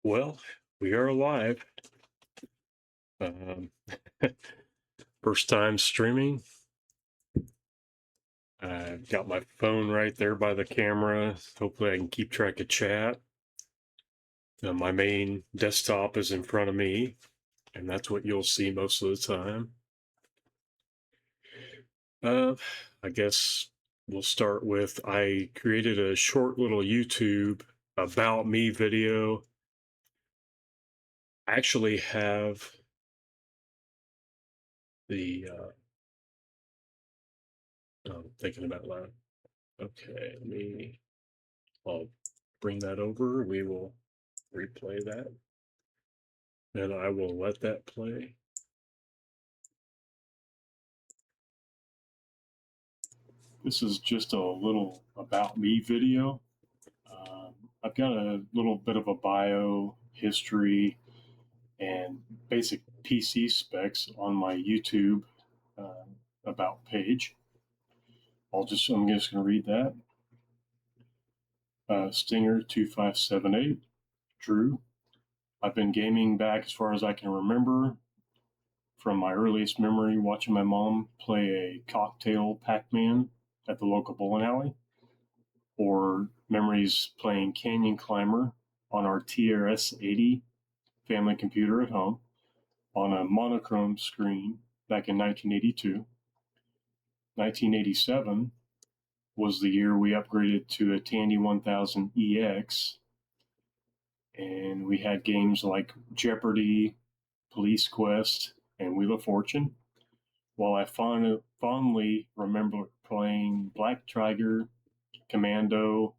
Well, we are live. Um, First time streaming. I've got my phone right there by the camera. Hopefully, I can keep track of chat. My main desktop is in front of me, and that's what you'll see most of the time. Uh, I guess we'll start with I created a short little YouTube about me video. I actually have the I'm thinking about loud. Okay, I'll bring that over. We will replay that. And I will let that play. This is just a little about me video. I've got a little bit of a bio, history, and basic PC specs on my YouTube uh, about page. I'm just going to read that. Stinger 2578, Drew. I've been gaming back as far as I can remember. From my earliest memory, watching my mom play a cocktail Pac-Man at the local bowling alley, or memories playing Canyon Climber on our TRS-80 family computer at home on a monochrome screen back in 1982. 1987 was the year we upgraded to a Tandy 1000 EX, and we had games like Jeopardy, Police Quest, and Wheel of Fortune. While I fondly remember playing Black Tiger, Commando,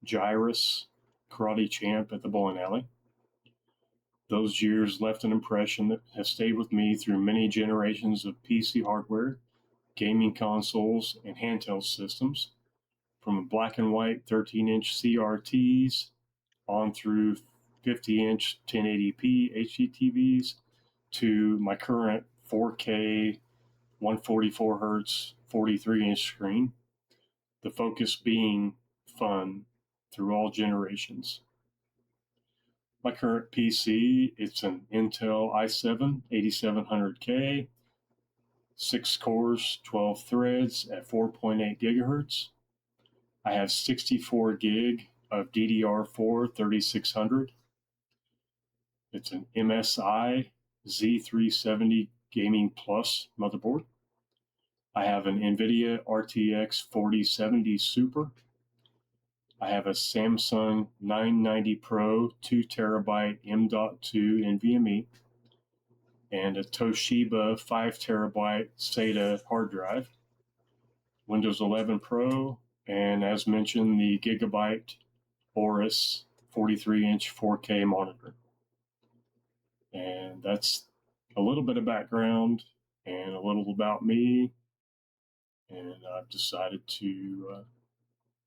Gyrus, Karate Champ at the bowling alley. Those years left an impression that has stayed with me through many generations of PC hardware, gaming consoles, and handheld systems, from black and white 13-inch CRTs on through 50-inch 1080p HD TVs to my current 4K 144 hertz 43-inch screen. The focus being fun through all generations. My current PC, it's an Intel i7 8700K, 6 cores, 12 threads at 4.8 gigahertz. I have 64 gig of DDR4 3600. It's an MSI Z370 Gaming Plus motherboard. I have an NVIDIA RTX 4070 Super. I have a Samsung 990 Pro 2 terabyte M.2 NVMe and a Toshiba 5 terabyte SATA hard drive, Windows 11 Pro, and as mentioned, the Gigabyte Aorus 43-inch 4K monitor. And that's a little bit of background and a little about me. And I've decided to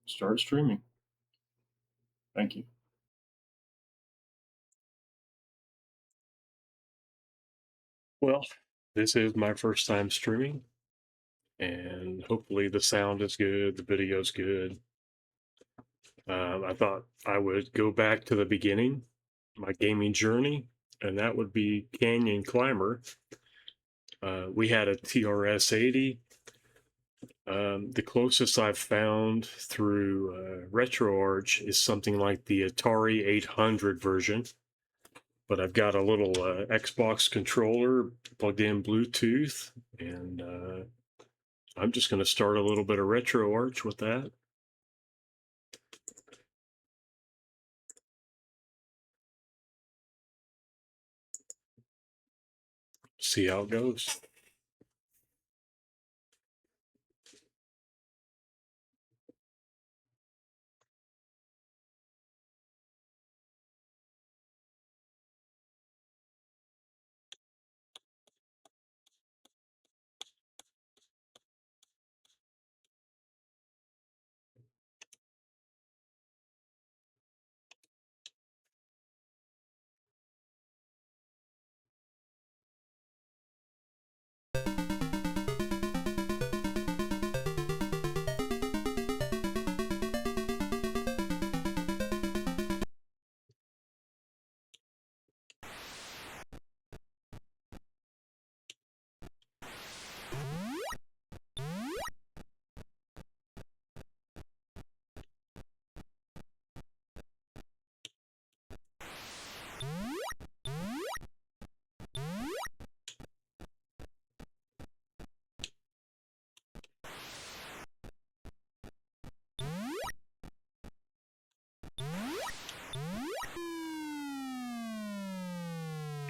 start streaming. Thank you. Well, this is my first time streaming, and hopefully the sound is good, the video's good. I thought I would go back to the beginning, my gaming journey, and that would be Canyon Climber. We had a TRS-80. The closest I've found through RetroArch is something like the Atari 800 version, but I've got a little Xbox controller plugged in Bluetooth, and I'm just going to start a little bit of RetroArch with that. See how it goes.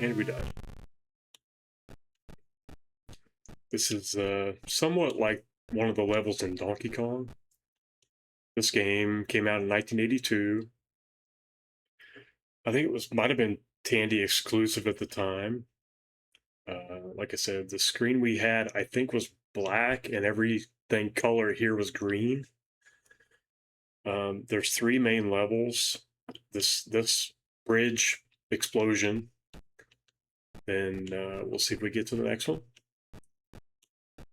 And we died. This is somewhat like one of the levels in Donkey Kong. This game came out in 1982. I think it might have been Tandy exclusive at the time. Like I said, the screen we had, I think, was black, and everything color here was green. There's 3 main levels. This bridge explosion. Then we'll see if we get to the next one.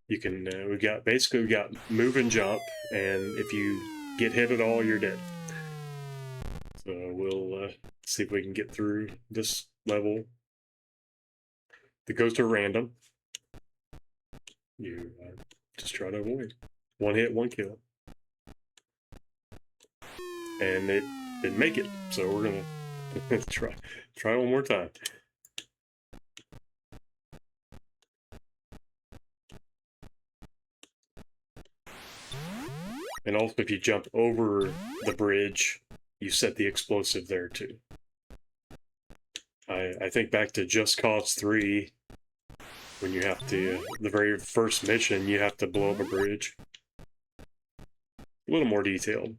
You can we got move and jump, and if you get hit at all, you're dead. So we'll see if we can get through this level. The ghosts are random. You just try to avoid. 1 hit, 1 kill. And it didn't make it, so we're gonna try one more time. And also, if you jump over the bridge, you set the explosive there too. I think back to Just Cause 3, when you have to, the very first mission, you have to blow up a bridge. A little more detailed.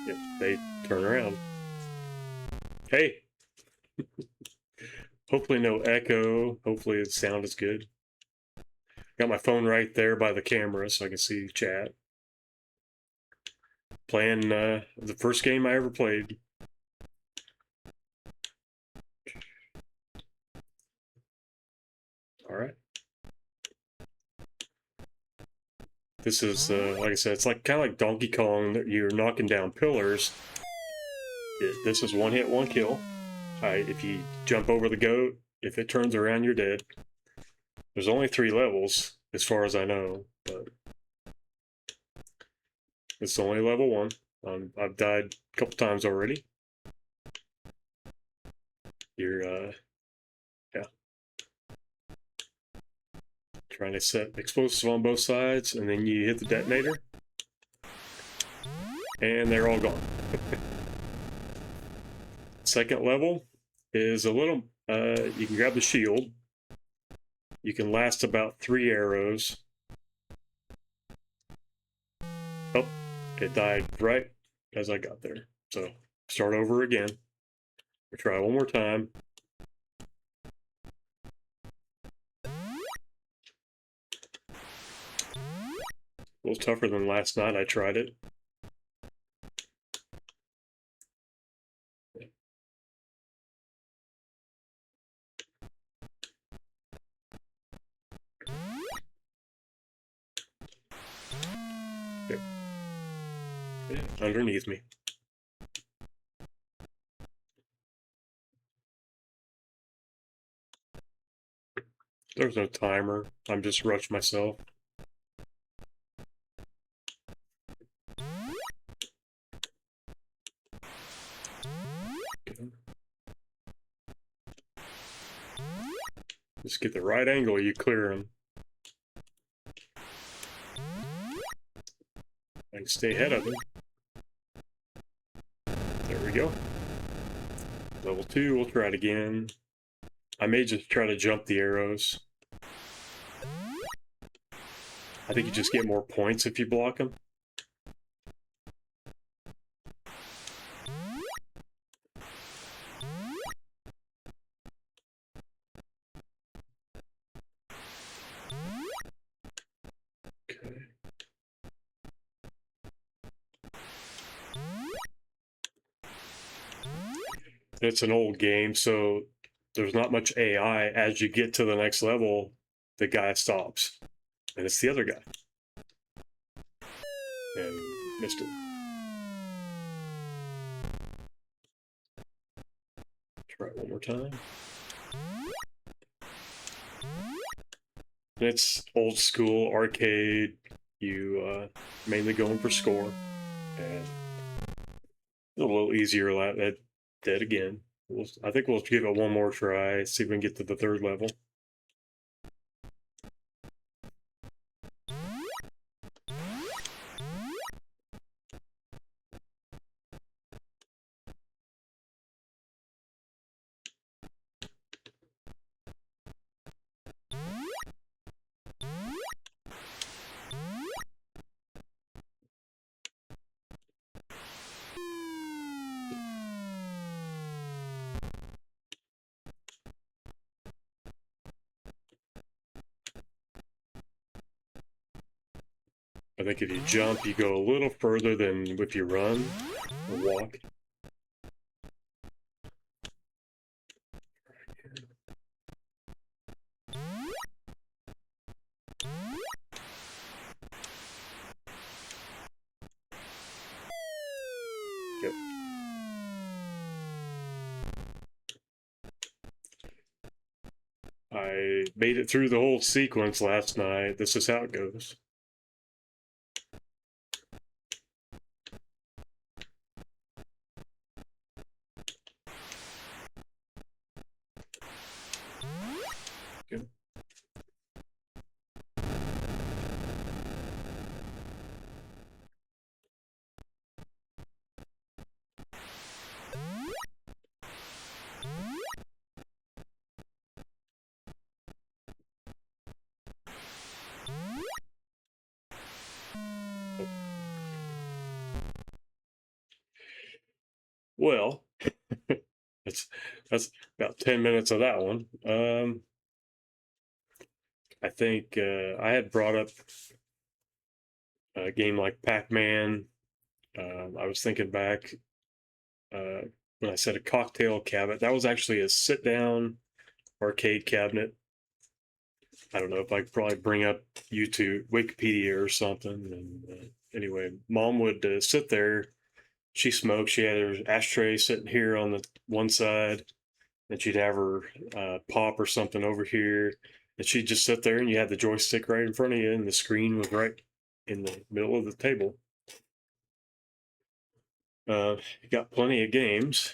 Yep, they turn around. Hey! Hopefully no echo. Hopefully the sound is good. Got my phone right there by the camera so I can see chat. Playing the first game I ever played. Alright. This is, like I said, it's like kind of like Donkey Kong. You're knocking down pillars. This is 1 hit, 1 kill. If you jump over the goat, if it turns around, you're dead. There's only 3 levels, as far as I know, but it's only level 1. I've died a couple times already. You're, yeah. Trying to set explosives on both sides, and then you hit the detonator. And they're all gone. Second level is a little, you can grab the shield. You can last about 3 arrows. Oh, it died right as I got there. So, start over again. We'll try one more time. A little tougher than last night I tried it. Yep. Yeah, underneath me. There's no timer. I'm just rushed myself. Just get the right angle, you clear them. I can stay ahead of them. There we go. Level 2, we'll try it again. I may just try to jump the arrows. I think you just get more points if you block them. Okay. It's an old game, so there's not much AI. As you get to the next level, the guy stops. And it's the other guy. And missed it. Try it one more time. And it's old school arcade. You mainly going for score. And a little easier at dead again. I think we'll give it one more try, see if we can get to the 3rd level. I think if you jump, you go a little further than if you run or walk. Yep. I made it through the whole sequence last night. This is how it goes. Good. Well, that's about 10 minutes of that one. I think I had brought up a game like Pac-Man. I was thinking back when I said a cocktail cabinet. That was actually a sit-down arcade cabinet. I don't know if I could probably bring up YouTube, Wikipedia or something. And anyway, Mom would sit there. She smoked. She had her ashtray sitting here on the one side, and she'd have her pop or something over here. And she'd just sit there, and you had the joystick right in front of you, and the screen was right in the middle of the table. You got plenty of games.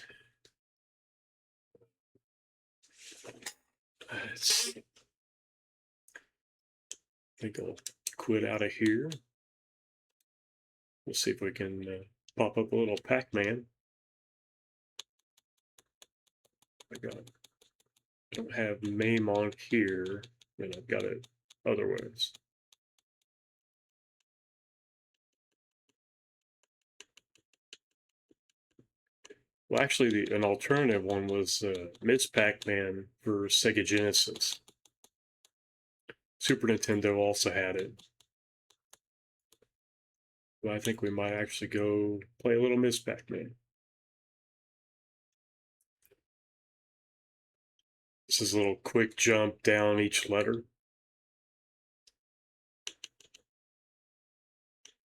I think I'll quit out of here. We'll see if we can pop up a little Pac-Man. I don't have MAME on here, and I've got it otherwise. Well, actually, an alternative one was Ms. Pac-Man for Sega Genesis. Super Nintendo also had it. But I think we might actually go play a little Ms. Pac-Man. This is a little quick jump down each letter.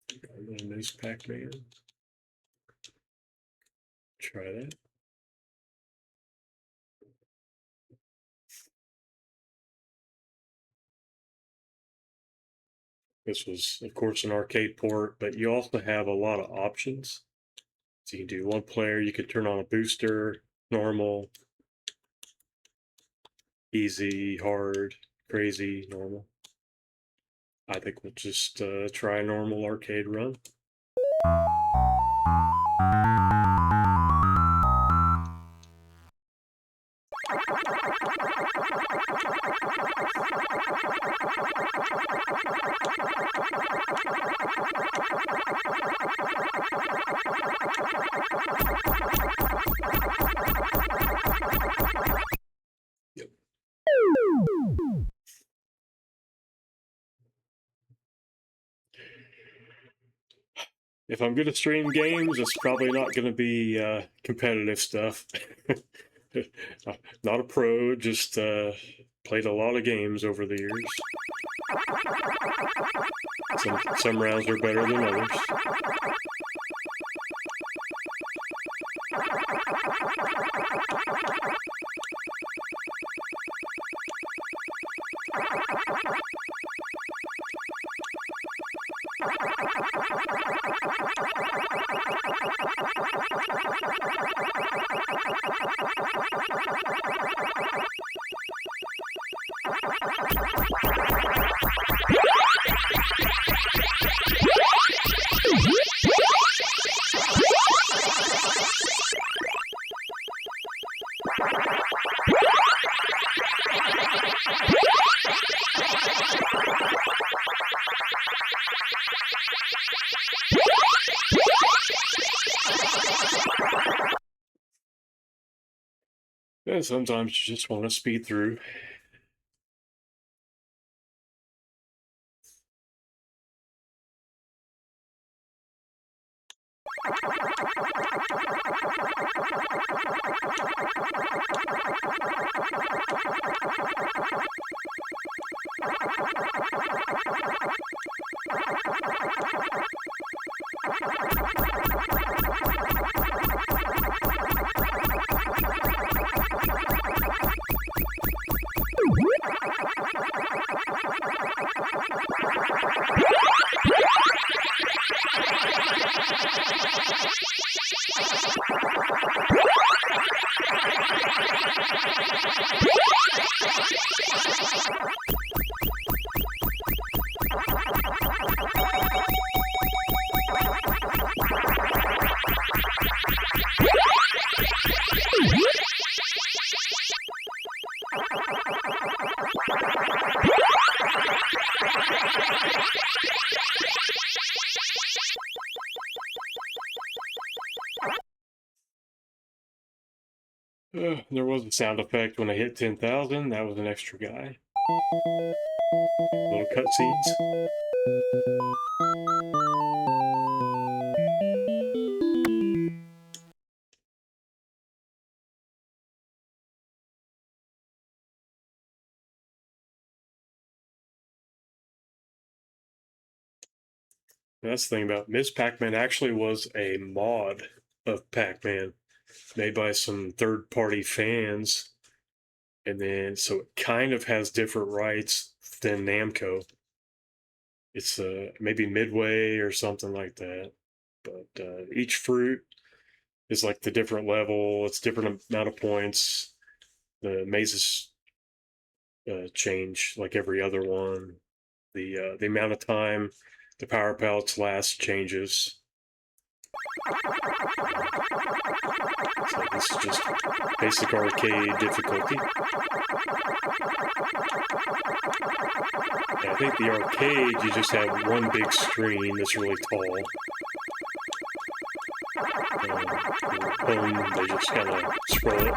A little Ms. Pac-Man. Try that. This was, of course, an arcade port, but you also have a lot of options. So you can do one player, you can turn on a booster, normal, easy, hard, crazy, normal. I think we'll just try a normal arcade run. Yep. If I'm going to stream games, it's probably not going to be competitive stuff. Not a pro, just played a lot of games over the years. Some rounds are better than others. And sometimes you just want to speed through. There was a sound effect when I hit 10,000. That was an extra guy. Little cutscenes. That's the thing about Ms. Pac-Man actually was a mod of Pac-Man made by some third-party fans. And then, so it kind of has different rights than Namco. It's maybe Midway or something like that. But each fruit is like the different level. It's different amount of points. The mazes change like every other one. The amount of time the power pellets last changes. So this is just basic arcade difficulty. And I think the arcade, you just have one big screen that's really tall. Home, they just kind of scroll it.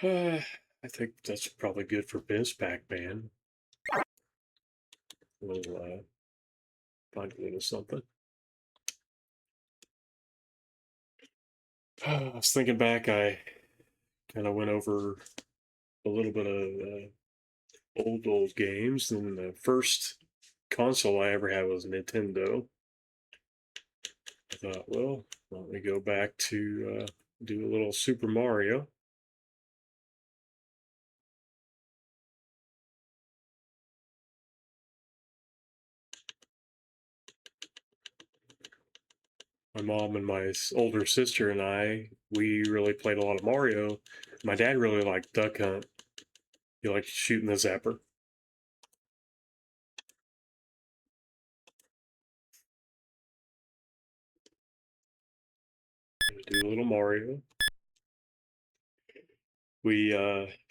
I think that's probably good for Biz Pac-Man. We'll find a little something. I was thinking back, I kind of went over a little bit of old games. And the first console I ever had was Nintendo. I thought, well, let me go back to do a little Super Mario. My mom and my older sister and I, we really played a lot of Mario. My dad really liked Duck Hunt. He liked shooting the zapper. Do a little Mario. We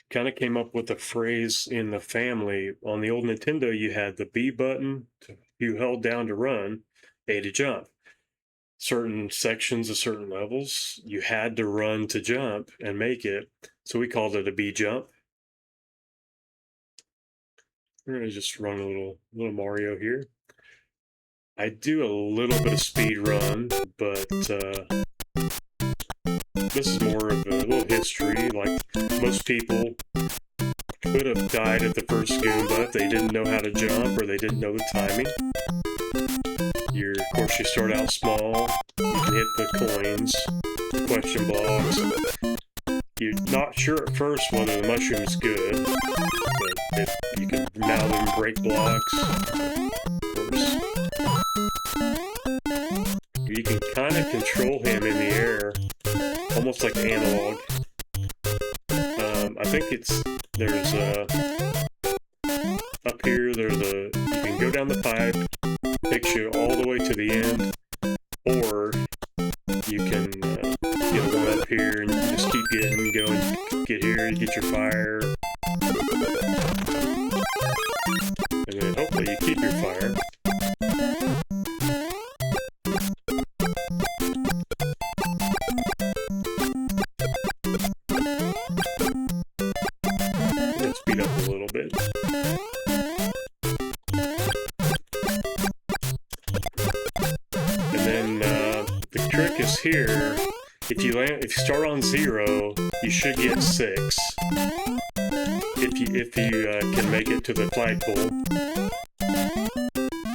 kind of came up with a phrase in the family. On the old Nintendo, you had the B button, you held down to run, A to jump. Certain sections of certain levels, you had to run to jump and make it. So we called it a B jump. We're gonna just run a little Mario here. I do a little bit of speed run, but this is more of a little history. Like most people could have died at the first Goomba if they didn't know how to jump or they didn't know the timing. Of course, you start out small. You can hit the coins, question blocks. You're not sure at first whether the mushroom's good, but if you can now even break blocks. Of course, you can kind of control him in the air, almost like analog. I think there's up here. You can go down the pipe, takes you all the way to the end, or you can get one up here and you can just keep going. Get here, you get your fire, and then hopefully you keep your fire. Let's speed up a little bit. And then the trick is here. If you start on 0, you should get 6. If you can make it to the flagpole,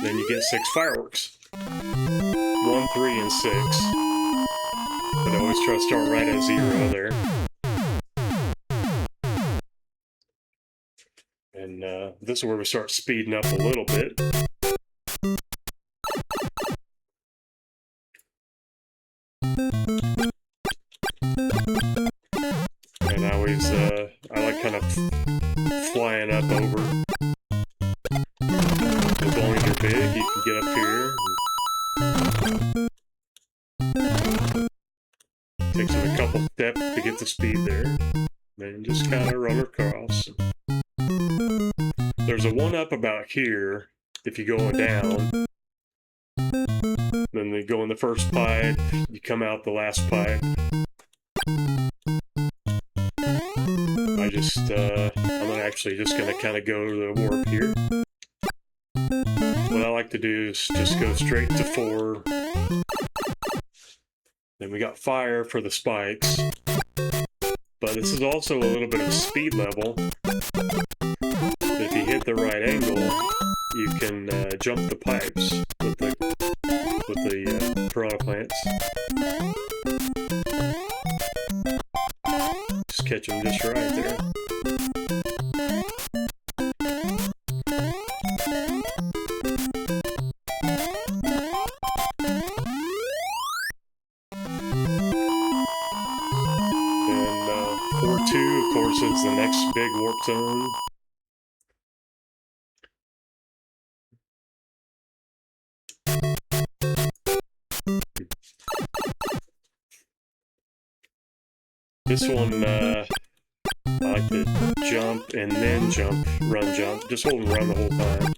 then you get 6 fireworks. 1, 3, and 6. But I always try to start right at 0 there. And this is where we start speeding up a little bit. And I like kind of flying up over. As long as you're big, you can get up here. Takes them a couple steps to get the speed there. Then just kind of run across. There's a 1-up about here if you're going down. Then they go in the first pipe, you come out the last pipe. I'm actually just going to kind of go to the warp here. What I like to do is just go straight to 4. Then we got fire for the spikes. But this is also a little bit of speed level. If you hit the right angle, you can jump the pipes with the piranha plants. Just catch them just right there. And 4-2, of course, is the next big warp zone. This one, I like to jump and then jump, run, jump. Just hold and run the whole time.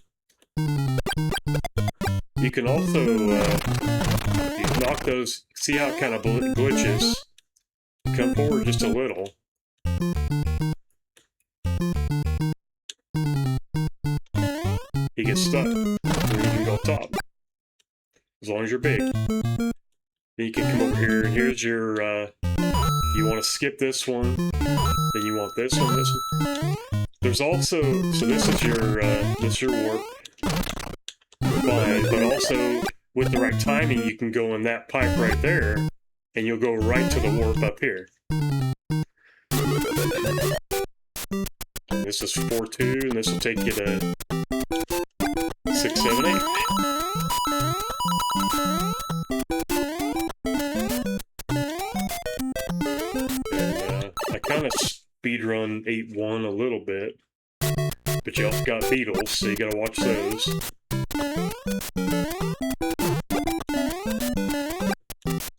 You can also you knock those, see how it kind of glitches. Come forward just a little. He gets stuck, and you can go up top. As long as you're big. Then you can come over here, and here's your, you want to skip this one, then then you want this one, this one. There's also, so this is your warp. Fine, but also with the right timing, you can go in that pipe right there, and you'll go right to the warp up here. And this is 4-2, and this will take you to 6, 7, 8. And I kind of speedrun 8-1 a little bit, but you also got beetles, so you gotta watch those.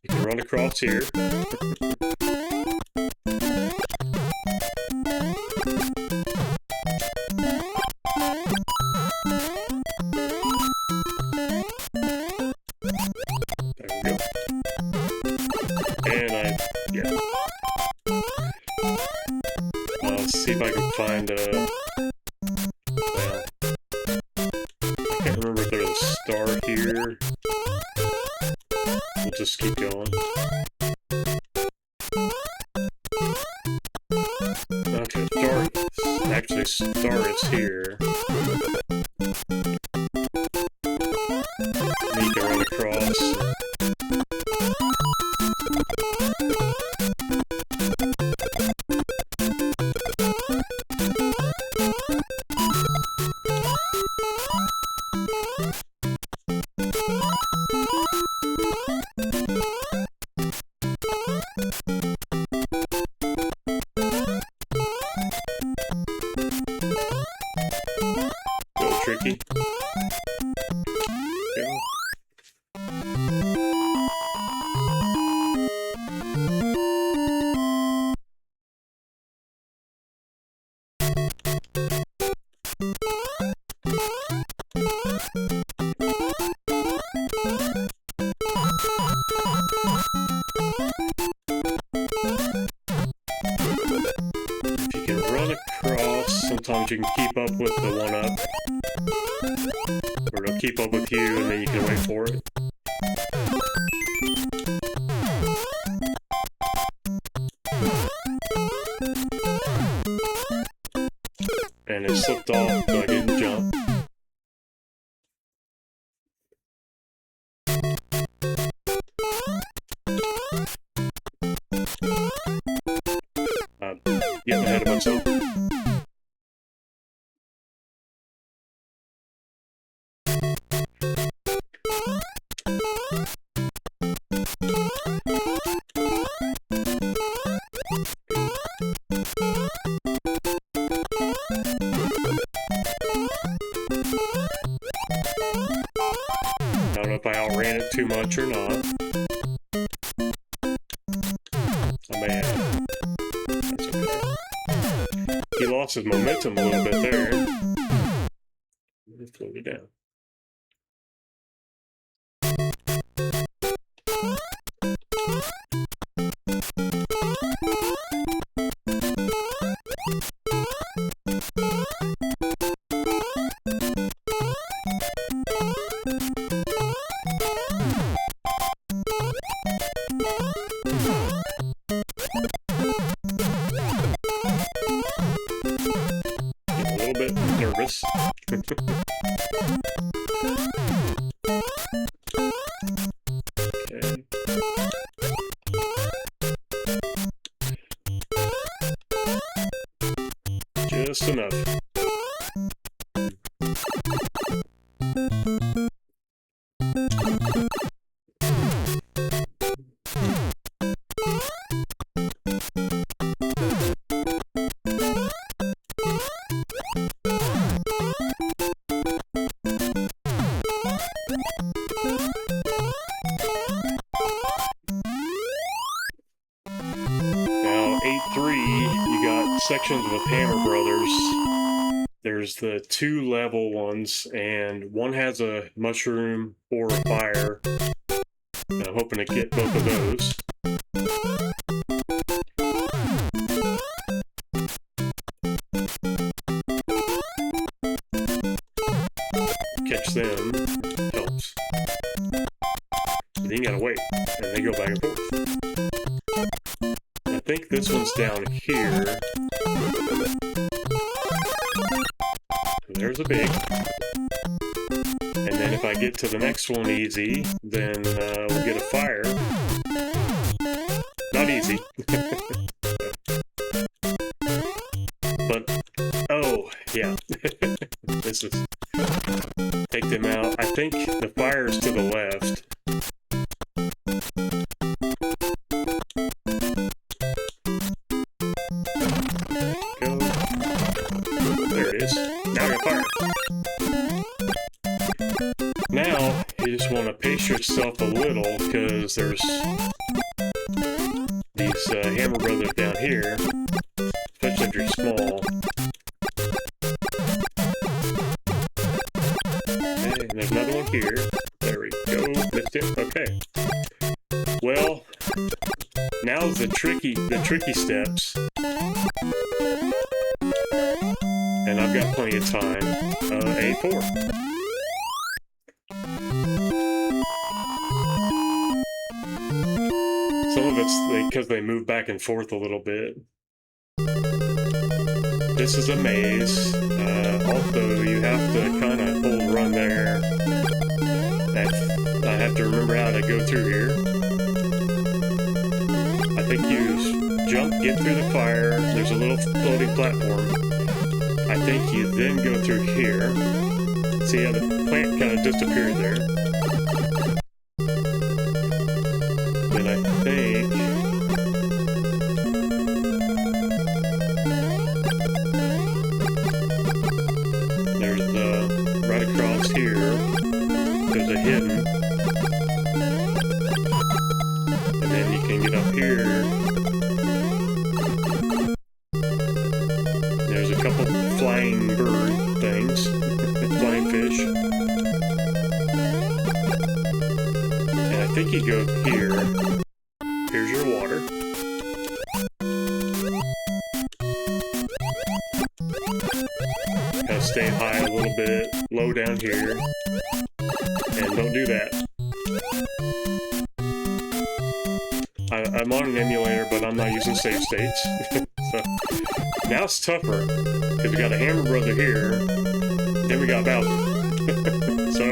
You can run across here. See if I can find a... Well, I can't remember if there's a star here. We'll just keep going. Okay, star... Actually, star is here. And you can run across. Tricky. Yeah. If you can run across, sometimes you can keep up with the one up. Or it'll keep up with you, and then you can wait for it. And it slipped off, so I didn't jump. I'm getting ahead of myself. I don't know if I outran it too much or not. I may have. That's okay. He lost his momentum a little bit there. Let's slow it down. A little bit nervous. Okay. Just enough. Now, 8-3, you got sections with Hammer Brothers. There's the 2 level ones, and one has a mushroom or a fire. And I'm hoping to get both of those. Catch them helps. But then you gotta wait, and they go back and forth. I think this one's down here. There's a big. And then if I get to the next one easy, then we'll get a fire. Not easy. But, oh, yeah. This is... Take them out. I think the fire's to the left. Go. There it is. Now I got fire. Now, you just want to pace yourself a little, because there's these Hammer Brothers down here, especially if you're small. Okay, and there's another one here. There we go. Missed it. Okay. Well, now's the tricky steps. And I've got plenty of time. A4. Some of it's because they move back and forth a little bit. This is a maze. Also, you have to kind of hold run there. I have to remember how to go through here. I think you jump, get through the fire. There's a little floating platform. I think you then go through here. See how the plant kind of disappeared there. Then I think... there's right across here, there's a hidden. And then you can get up here. There's a couple flying bird things, flying fish. And I think you go here. Here's your water. Gotta stay high a little bit, low down here. And don't do that. I'm on an emulator, but I'm not using save states. So, now it's tougher, because we got a Hammer Brother here, then we got Bowser. So,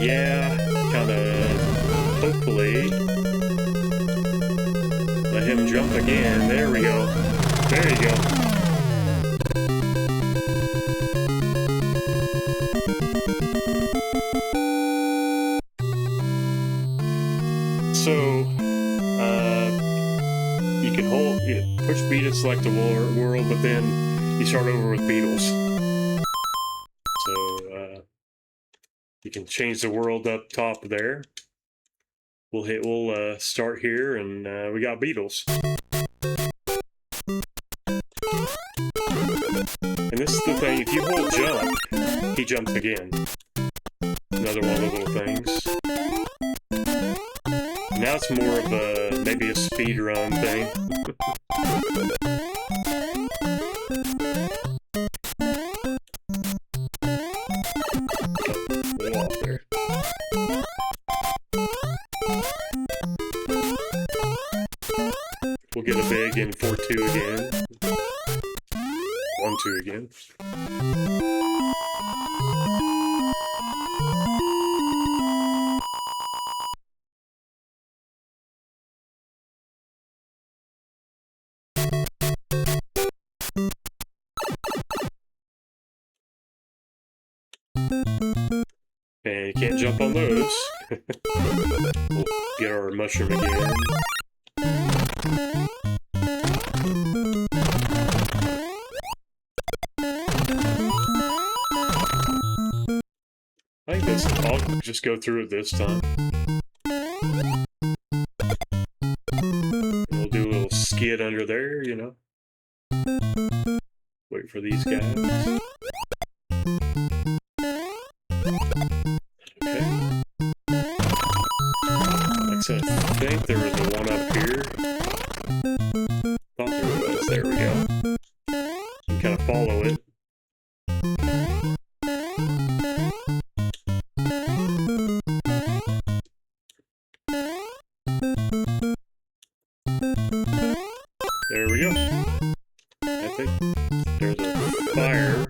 yeah, kind of, hopefully, let him jump again. There we go. There you go. So, you can hold, push B to select the world, but then you start over with Beetles. So, you can change the world up top there. We'll start here, and we got Beetles. And this is the thing, if you hold jump, he jumps again. Another one of the little things. Now it's more of a, maybe a speed run thing. Oh, off there. We'll get a big in 4-2 again. 1-2 again. And you can't jump on those. We'll get our mushroom again. I think this, I'll just go through it this time. We'll do a little skid under there, you know. Wait for these guys. Okay. Like I said, I think there was a one up here. Thought there was. There we go. You can kind of follow it. There we go. I think there's a fire.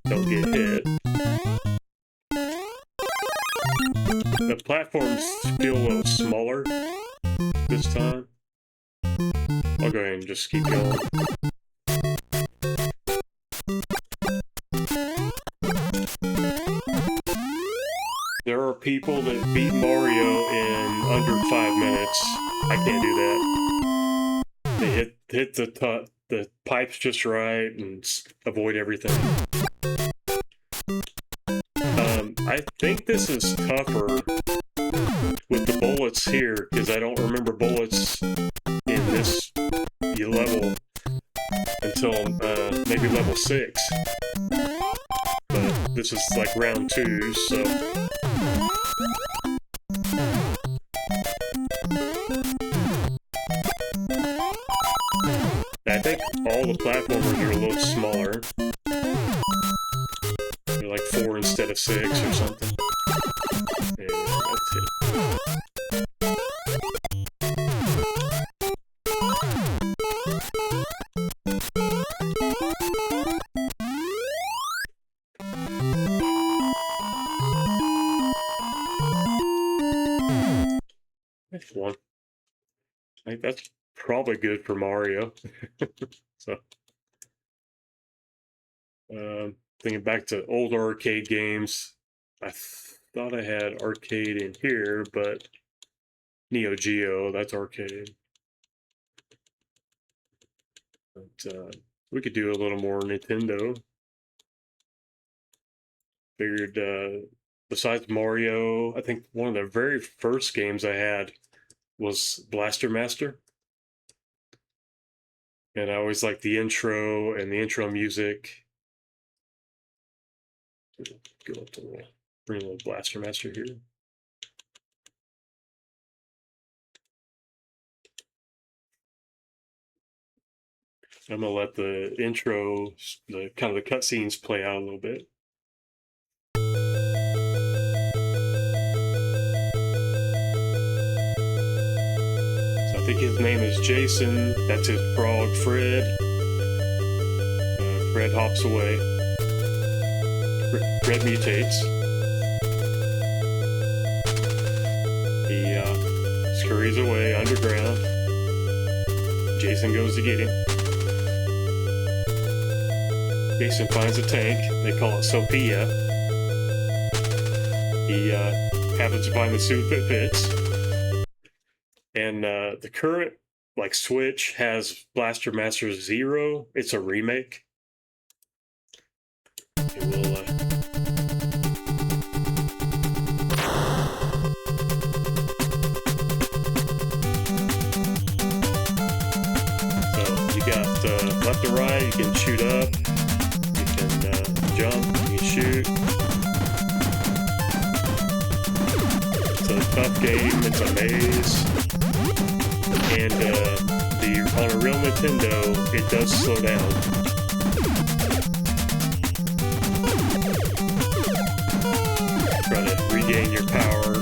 Don't get hit. The platforms feel a little smaller this time. I'll go ahead and just keep going. There are people that beat Mario in under 5 minutes. I can't do that. They hit the pipes just right and avoid everything. I think this is tougher with the bullets here, because I don't remember bullets in this level until maybe level 6. But this is like round 2, so... I think all the platformers are a little smaller. They're like 4 instead of 6 or something. And that's it. That's one. I think that's probably good for Mario. So, thinking back to old arcade games, I thought I had arcade in here, but Neo Geo, that's arcade. But we could do a little more Nintendo. Figured, besides Mario, I think one of the very first games I had was Blaster Master. And I always liked the intro and the intro music. Go up to the, bring a little Blaster Master here. I'm gonna let the intro, the kind of the cutscenes play out a little bit. So I think his name is Jason. That's his frog, Fred. Fred hops away. Fred mutates. He scurries away underground. Jason goes to get him. Jason finds a tank. They call it Sophia. He happens to find the suit that fits. And the current Switch has Blaster Master Zero. It's a remake. And we'll so you got left and right. You can shoot up. Jump, you can shoot. It's a tough game, it's a maze. And on a real Nintendo, it does slow down. Try to regain your power.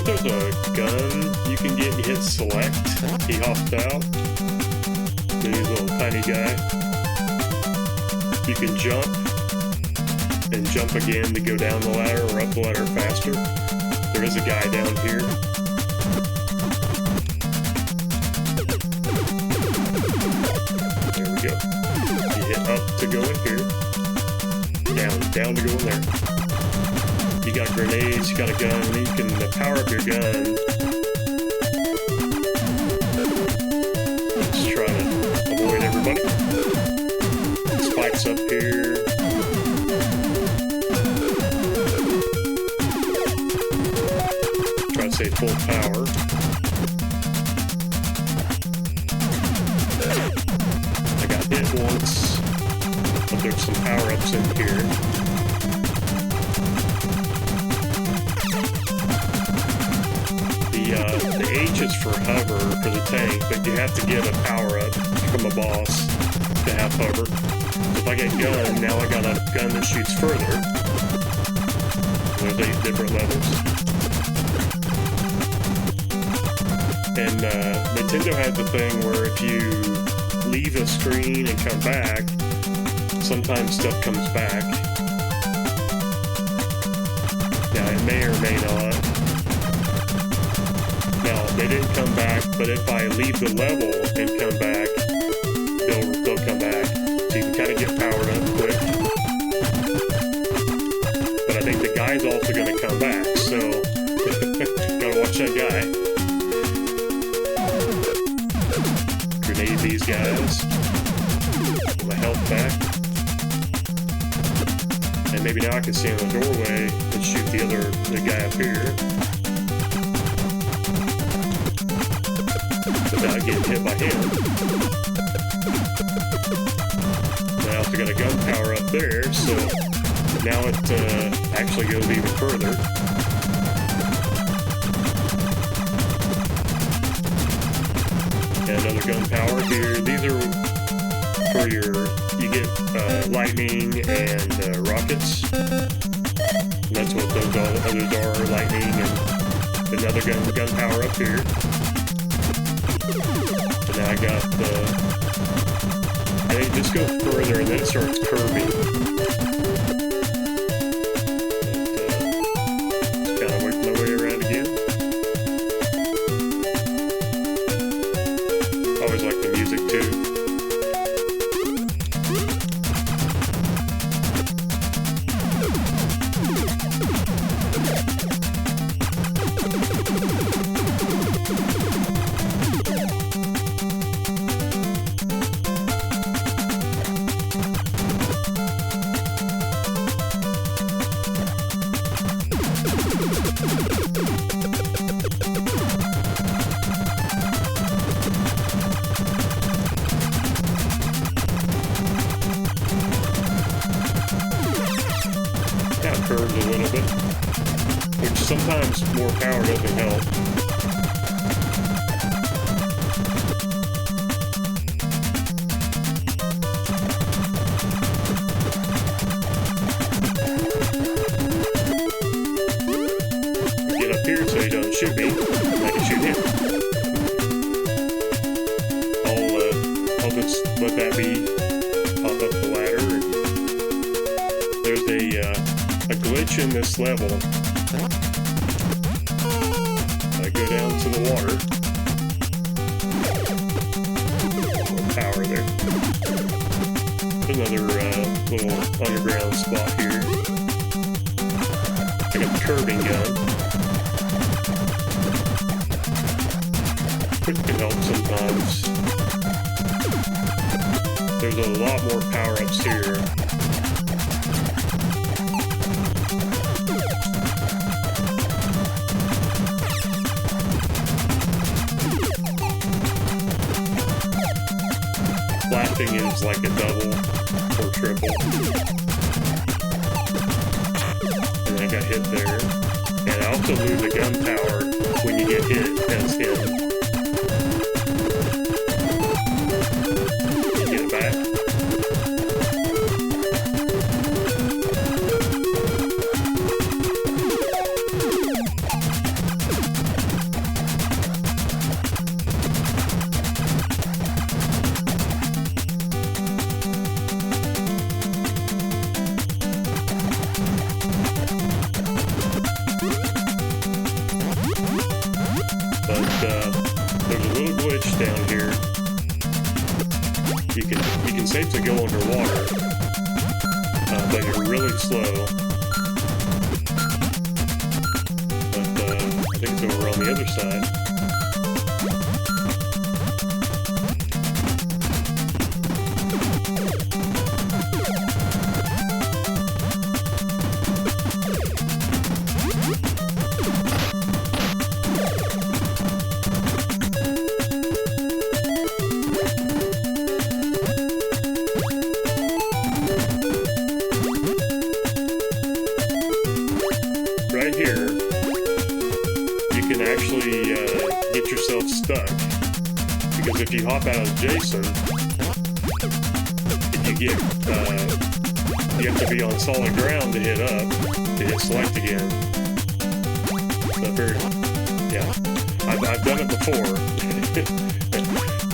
There's a gun you can get. You hit select. He hops out. He's a little tiny guy. You can jump and jump again to go down the ladder or up the ladder faster. There is a guy down here. There we go. You hit up to go in here. Down to go in there. You got grenades, you got a gun, and you can power up your gun. Just try to avoid everybody. Spikes up here. say full power. I got hit once, but there's some power-ups in here. The H is for hover for the tank, but you have to get a power-up from a boss to have hover. If I get gun, now I got a gun that shoots further. There's 8 different levels. And Nintendo had the thing where if you leave a screen and come back, sometimes stuff comes back. Now it may or may not. Now they didn't come back, but if I leave the level and come back, they'll come back. So you can kind of get powered up quick. But I think the guy's also going to come back, so gotta watch that guy. Grenade these guys. Get my health back. And maybe now I can stand in the doorway and shoot the guy up here. Without getting hit by him. And I also got a gun power up there, so now it actually goes even further. And another gun power here. These are for you get lightning and rockets. And that's what those others are, lightning and another gun power up here. So now I got I think just go further and then it starts curving. Just kind of work my way around again. Always like the music too. Curves a little bit, which sometimes more power doesn't help. Get up here so he doesn't shoot me. I can shoot him. I'll just let that be. Pop up the ladder. There's a glitch in this level. I go down to the water. More power there. Another little underground spot here. I got the curving gun. Which can help sometimes. There's a lot more power-ups here. Blasting is like a double or triple. And I got hit there. And I also lose the gun power when you get hit as him. You get it back. There's a little glitch down here. You can safely go underwater, but you're really slow. But I think it's over on the other side. can actually get yourself stuck. Because if you hop out of Jason, you have to be on solid ground to hit up, to hit select again. So yeah, I've done it before.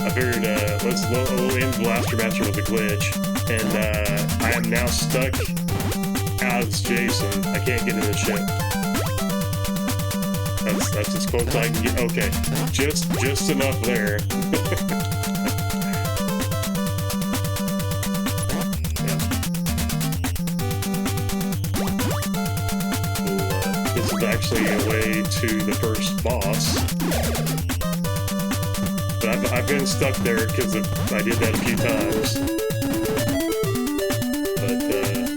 I figured, we'll end Blaster Master with a glitch, and I am now stuck as Jason. I can't get in the ship. That's as close as I can get. Okay, just enough there. This is actually a way to the first boss. But I've been stuck there because I did that a few times. But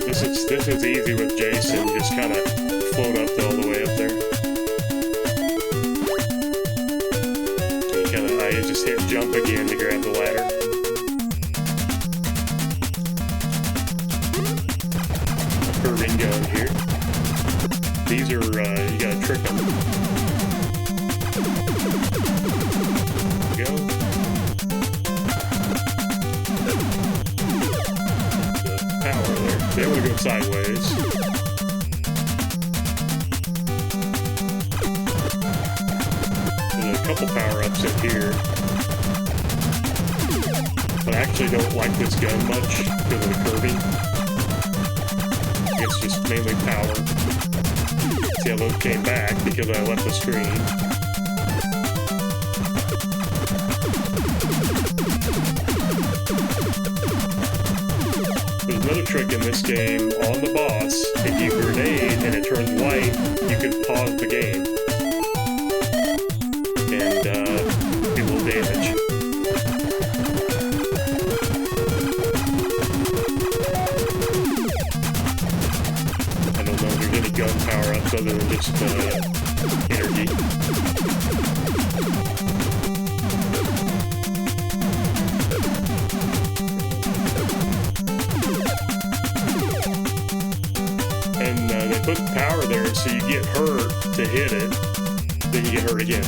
this is easy with Jason. Just kind of float up all the way up there. I just hit jump again to grab the ladder. Curving gun here. These are, you gotta trick them. There we go. The power there. They want to go sideways. There's a couple power-ups in here. But I actually don't like this gun much because of the curving. It's just mainly power. See how those came back because I left the screen. There's another trick in this game on the boss. If you grenade and it turns white, you can pause the game. And it will damage. I don't know if there's any gun power-ups other than just energy. And they put power there so you get hurt to hit it, then you get hurt again.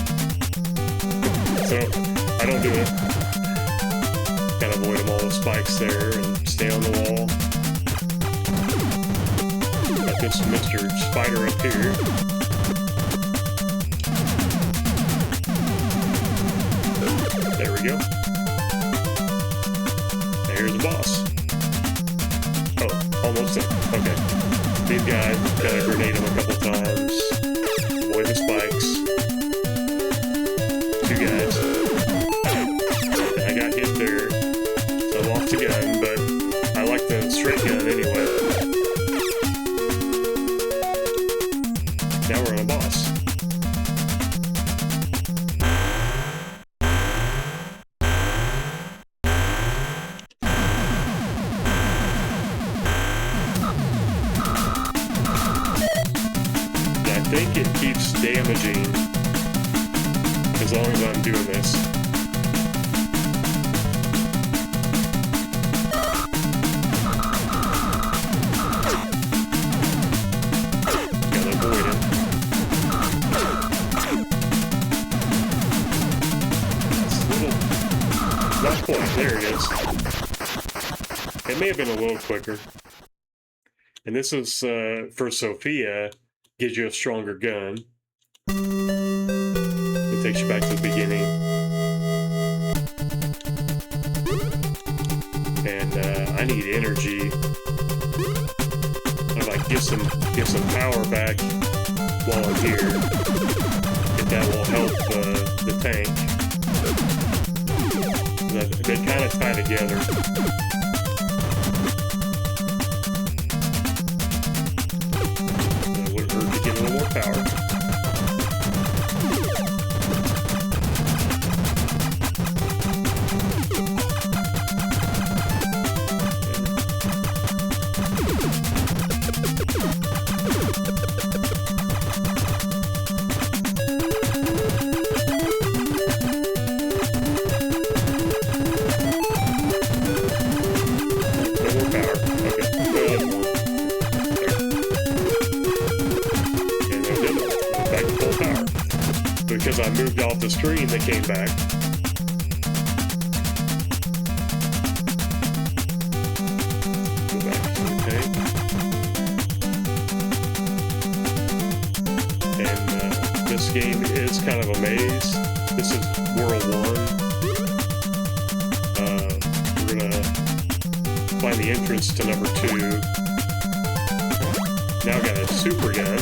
So, I don't do it. Gotta avoid them all the spikes there and stay on the wall. Got this Mr. Spider up here. There we go. There's the boss. Oh, almost there. Okay. These guys, gotta grenade them a couple times. Avoid the spikes. Two guys. I got hit there. So I lost the gun, but I like the straight gun anyway. Now we're on a boss. I think it keeps damaging as long as I'm doing this. Gotta avoid it. It's a little... not quite. There it is. It may have been a little quicker. And this is, for Sophia, gives you a stronger gun. It takes you back to the beginning. And I need energy. I'd like get some power back while I'm here. If that will help the tank. They kind of tie together. Get a little more power. because I moved off the screen, they came back. Go back. Okay. And this game is kind of a maze. This is World 1. We're gonna find the entrance to number 2. Now I got a super gun.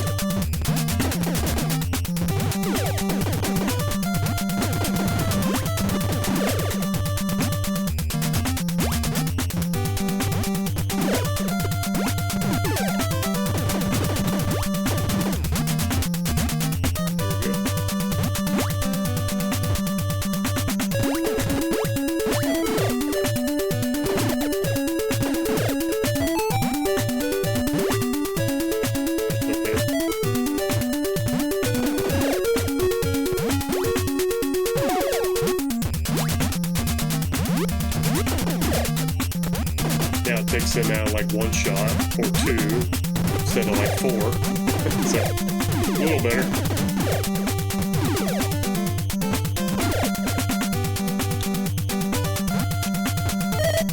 Now it takes them out like 1 shot or 2 instead of like 4. So a little better.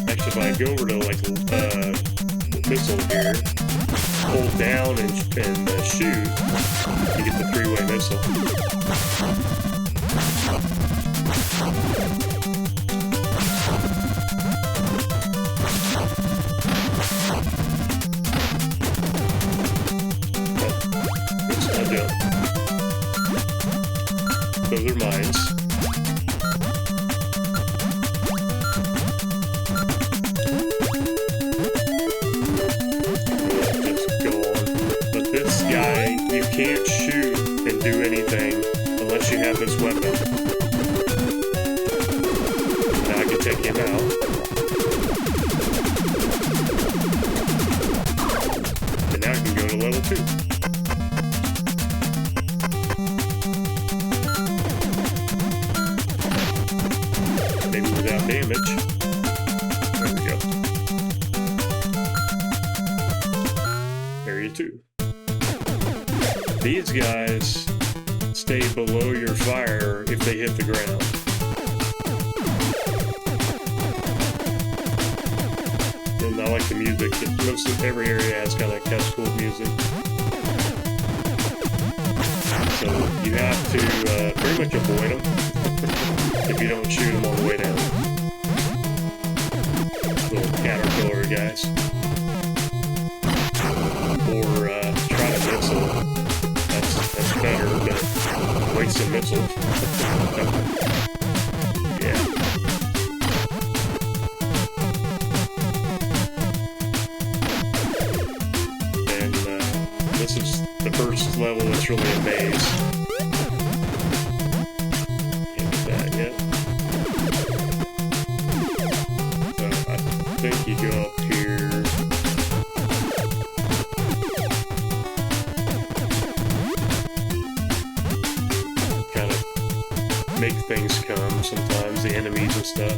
Actually, if I go over to like missile here, hold down and shoot, you get the 3-way missile. Those are mines. Just go on. But this guy, you can't shoot and do anything unless you have this weapon. Now I can take him out. And now I can go to level 2. Without damage. There we go. Area 2. These guys stay below your fire if they hit the ground. And I like the music. Most of every area has kind of cool music. So you have to pretty much avoid them. If you don't shoot them on the way down. Little caterpillar guys. Or try to missile. That's better, but waste some missiles. Yeah. And this is the first level that's really a maze. I think you go up here. Kind of make things come sometimes, the enemies and stuff.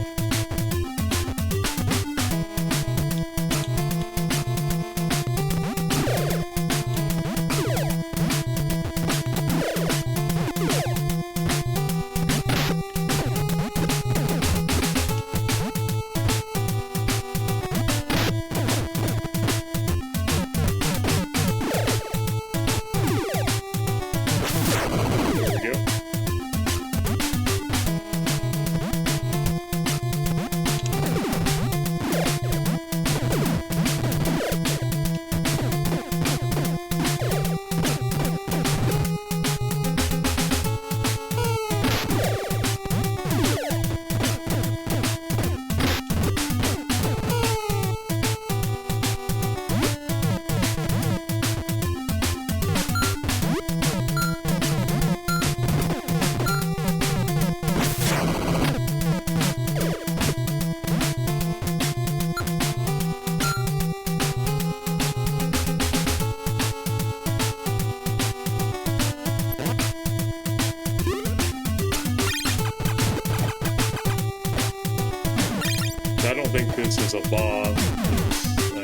I don't think this is a boss. I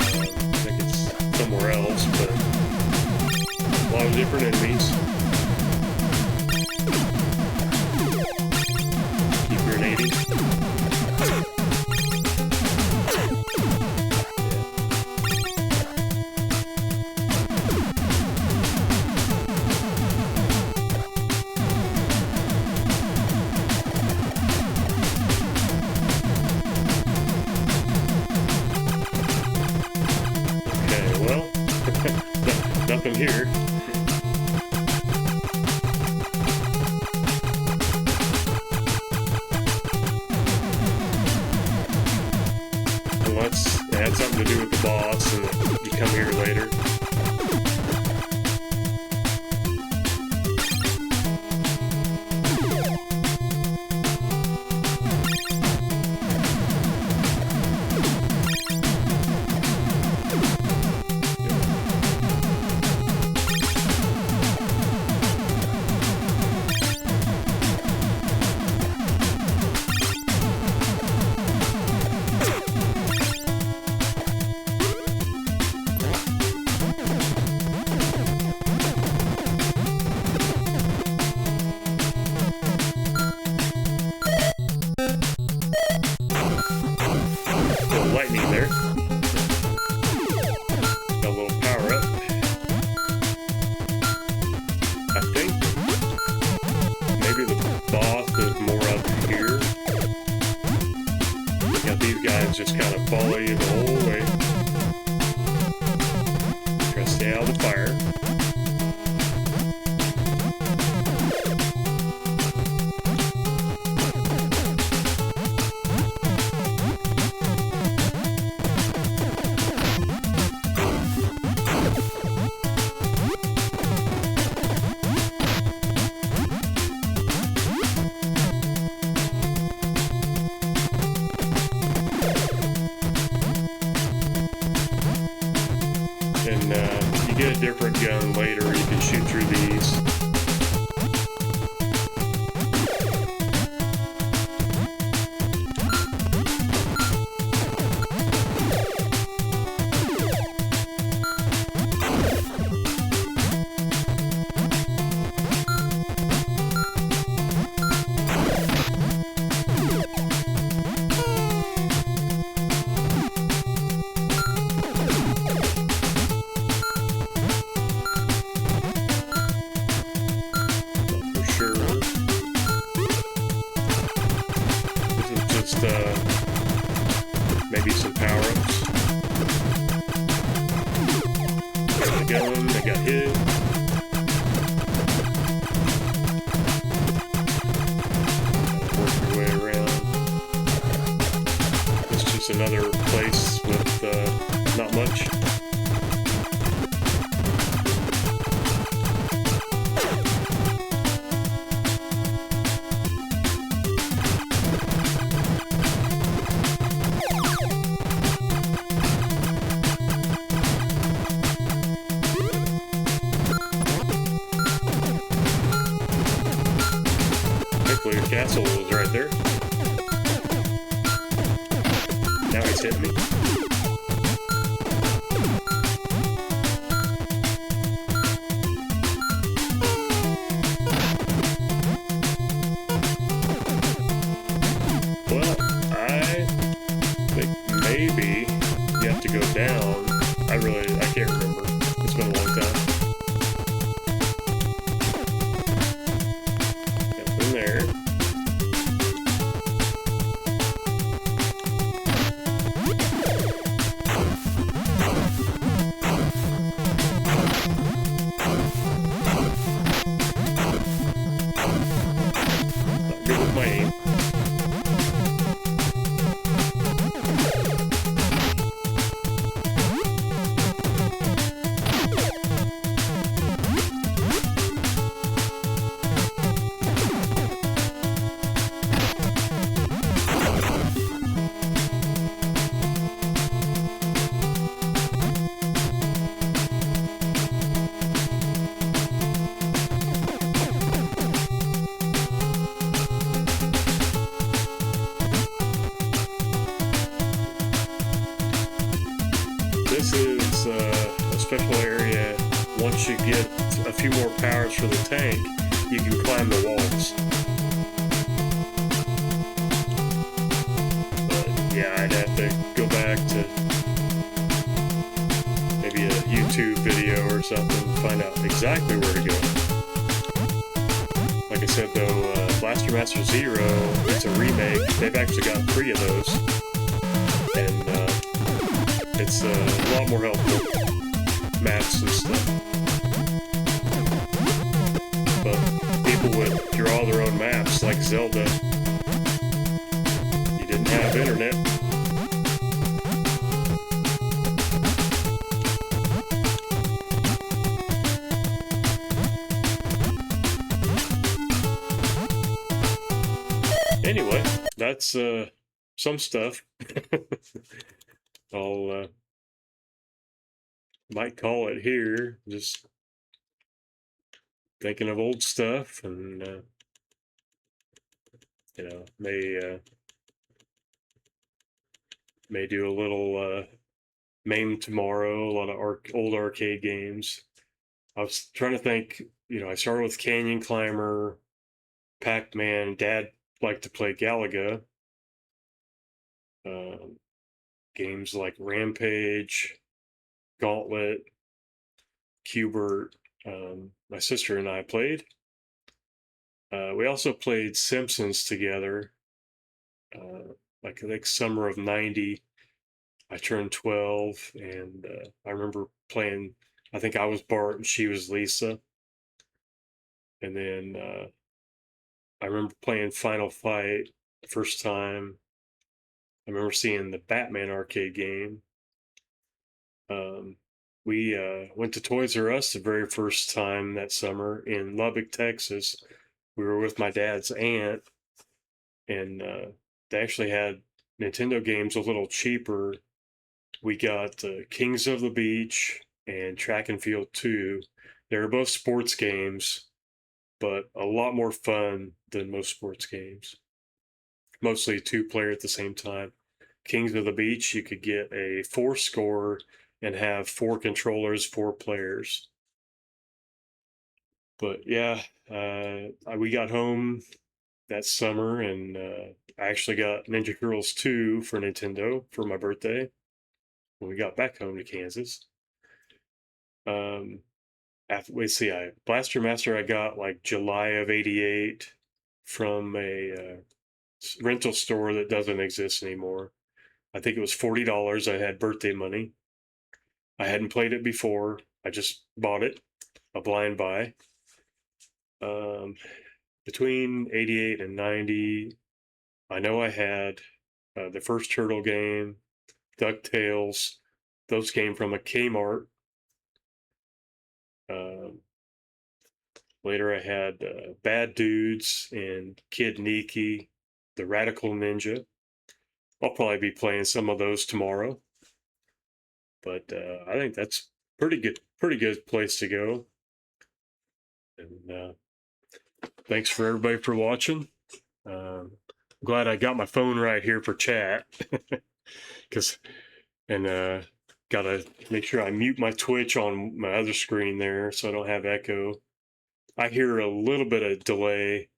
think it's somewhere else, but a lot of different enemies. here. Unless it had something to do with the boss and you come here later. Lightning there. Got a little power up. I think maybe the boss is more up here. Got these guys just kind of follow you the whole way. Try to stay out of the fire. And you get a different gun later, you can shoot through these. Maybe some power-ups. Got the gun, they got hit. Work your way around. It's just another place with not much. Your castle was right there. Now he's hitting me. Well, I think maybe you have to go down. I can't remember. It's been a long time. Nothing there. Good with my aim. This is a special area. Once you get a few more powers for the tank, you can climb the walls. But yeah, I'd have to go back to maybe a YouTube video or something to find out exactly where to go. Like I said though, Blaster Master Zero, it's a remake. They've actually got 3 of those. And it's a lot more helpful. Maps and stuff. draw their own maps like Zelda. You didn't have internet. Anyway, that's some stuff. I'll might call it here. Just thinking of old stuff, and you know, may do a little MAME tomorrow. A lot of old arcade games. I was trying to think. You know, I started with Canyon Climber, Pac-Man. Dad liked to play Galaga. Games like Rampage, Gauntlet, Q*bert. My sister and I played. We also played Simpsons together. Like I think summer of '90. I turned 12, and I remember playing. I think I was Bart and she was Lisa. And then I remember playing Final Fight the first time. I remember seeing the Batman arcade game. We went to Toys R Us the very first time that summer in Lubbock, Texas. We were with my dad's aunt, and they actually had Nintendo games a little cheaper. We got Kings of the Beach and Track and Field 2. They were both sports games, but a lot more fun than most sports games. Mostly 2-player at the same time. Kings of the Beach, you could get a 4-score and have 4 controllers, 4 players. But yeah, we got home that summer, and I actually got Ninja Turtles 2 for Nintendo for my birthday when we got back home to Kansas. Blaster Master I got like July of '88 from a rental store that doesn't exist anymore. I think it was $40. I had birthday money. I hadn't played it before. I just bought it, a blind buy. Between '88 and '90, I know I had the first Turtle game, DuckTales. Those came from a Kmart. Later I had Bad Dudes and Kid Niki, the Radical Ninja. I'll probably be playing some of those tomorrow. But I think that's pretty good place to go. And thanks for everybody for watching. I'm glad I got my phone right here for chat. Gotta make sure I mute my Twitch on my other screen there so I don't have echo. I hear a little bit of delay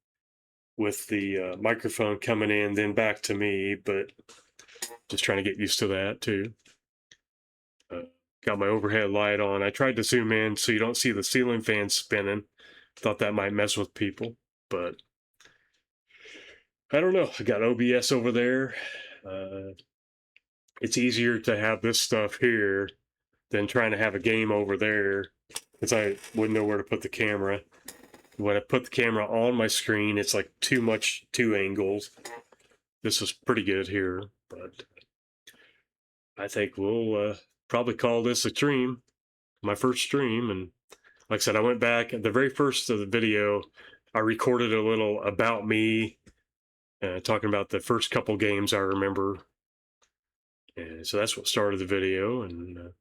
with the microphone coming in, then back to me, but just trying to get used to that too. Got my overhead light on. I tried to zoom in so you don't see the ceiling fan spinning. Thought that might mess with people, but I don't know. I got OBS over there. It's easier to have this stuff here than trying to have a game over there, because I wouldn't know where to put the camera. When I put the camera on my screen, it's like two angles. This is pretty good here, but I think we'll probably call this a stream, my first stream. And like I said, I went back at the very first of the video. I recorded a little about me, talking about the first couple games I remember. And so that's what started the video. And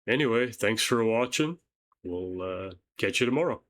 anyway, thanks for watching. We'll catch you tomorrow.